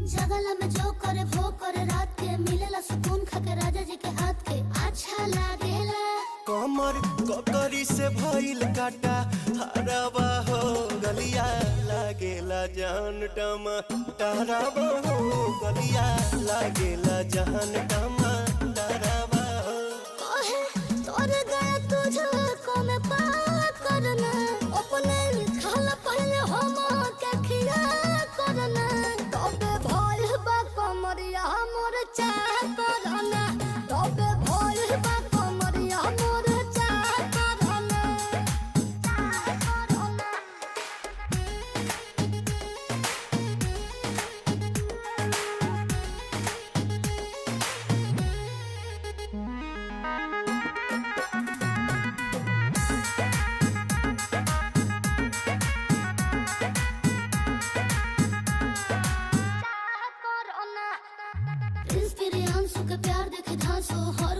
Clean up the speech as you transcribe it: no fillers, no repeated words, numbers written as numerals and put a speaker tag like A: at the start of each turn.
A: जगला में जो करे वो करे रात के मिलेला सुकून खाके राजा जी के हाथ के अच्छा लागेला।
B: कमर ककरी से भइल काटा हराबा हो गलिया लागेला जान टमा डराबा हो गलिया लागेला जान टमा डराबा हो।
A: कहे तोर गया तुझे को में पार करना अपने लिखल पहले हम के खिया करना तबे भइल बा कमरिया मोर चाह करना तबे भइल बा कमरिया मोर चाह करना चाह करना। प्रिंस प्रियांशु के प्यार देखे धांसो हर